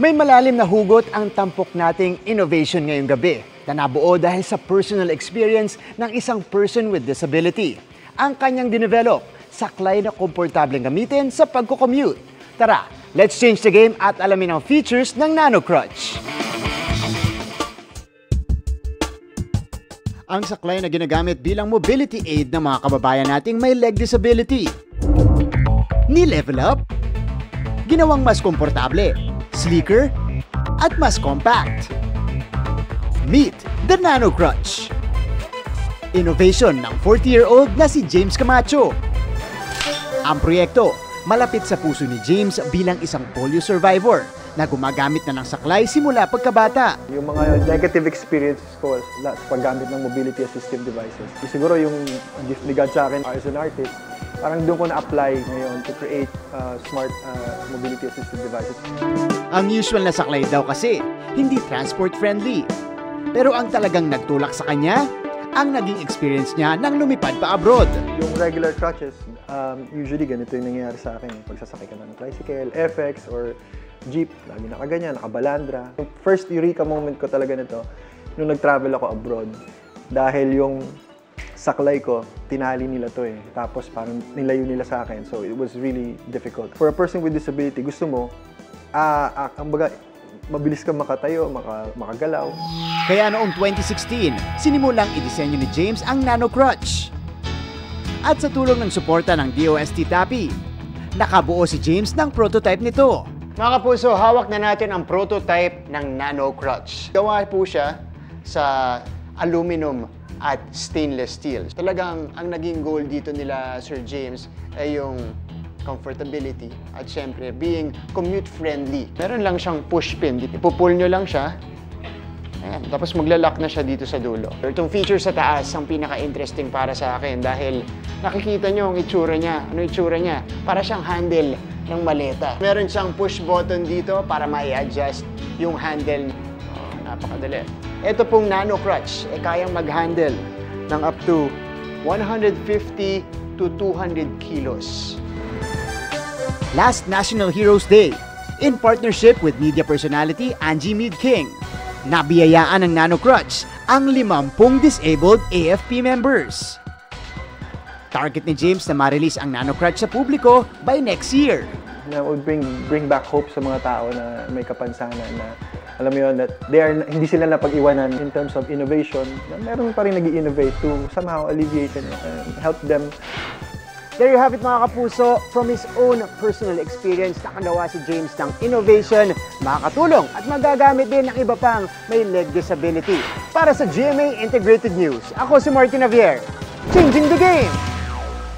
May malalim na hugot ang tampok nating innovation ngayong gabi na nabuo dahil sa personal experience ng isang person with disability. Ang kanyang dinevelop, saklay na komportableng gamitin sa pagko-commute. Tara, let's change the game at alamin ang features ng Nano Crutch. Ang saklay na ginagamit bilang mobility aid ng mga kababayan nating may leg disability. Ni-level up, ginawang mas komportable, sleeker, at mas compact. Meet the Nano Crutch. Innovation ng 40-year-old na si James Camacho. Ang proyekto, malapit sa puso ni James bilang isang polio survivor na gumagamit na ng saklay simula pagkabata. Yung mga negative experiences ko sa paggamit ng mobility assistive devices. Siguro yung gift ni God sa akin as an artist, parang doon ko na-apply ngayon to create smart mobility assistive devices. Ang usual na saklay daw kasi, hindi transport-friendly. Pero ang talagang nagtulak sa kanya, ang naging experience niya nang lumipad pa abroad. Yung regular crutches, usually ganito yung nangyayari sa akin. Pagsasakay ka ng tricycle, FX, or jeep, lagi nakaganyan, nakabalandra. Yung first eureka moment ko talaga nito, nung nag-travel ako abroad. Dahil yung saklay ko, tinali nila to eh. Tapos parang nilayo nila sa akin. So it was really difficult. For a person with disability, gusto mo, mabilis kang makatayo, makagalaw. Kaya noong 2016, sinimulang idisenyo ni James ang Nano Crutch. At sa tulong ng suporta ng DOST TAPI, nakabuo si James ng prototype nito. Mga kapuso, hawak na natin ang prototype ng Nano Crutch. Gawa po siya sa aluminum at stainless steel. Talagang ang naging goal dito nila Sir James ay yung comfortability at syempre being commute friendly. Meron lang siyang push pin. Ipupull nyo lang siya. Ayan, tapos maglalak na siya dito sa dulo. Itong feature sa taas ang pinaka-interesting para sa akin dahil nakikita nyo ang itsura niya. Ano itsura niya? Para siyang handle ng maleta. Meron siyang push button dito para ma-adjust yung handle. Oh, napakadali. Ito pong Nano Crutch, kayang mag-handle ng up to 150 to 200 kilos. Last National Heroes Day, in partnership with media personality Angie Mead King, nabiyayaan ng Nano Crutch ang 50 disabled AFP members. Target ni James na ma-release ang Nano Crutch sa publiko by next year. Na would bring back hope sa mga tao na may kapansanan na alam mo yun, that hindi sila napag-iwanan in terms of innovation, na meron pa rin nag-i-innovate to somehow alleviate and help them. There you have it mga kapuso, from his own personal experience nakagawa si James ng innovation, makakatulong at magagamit din ng iba pang may leg disability. Para sa GMA Integrated News, ako si Martin Javier, changing the game!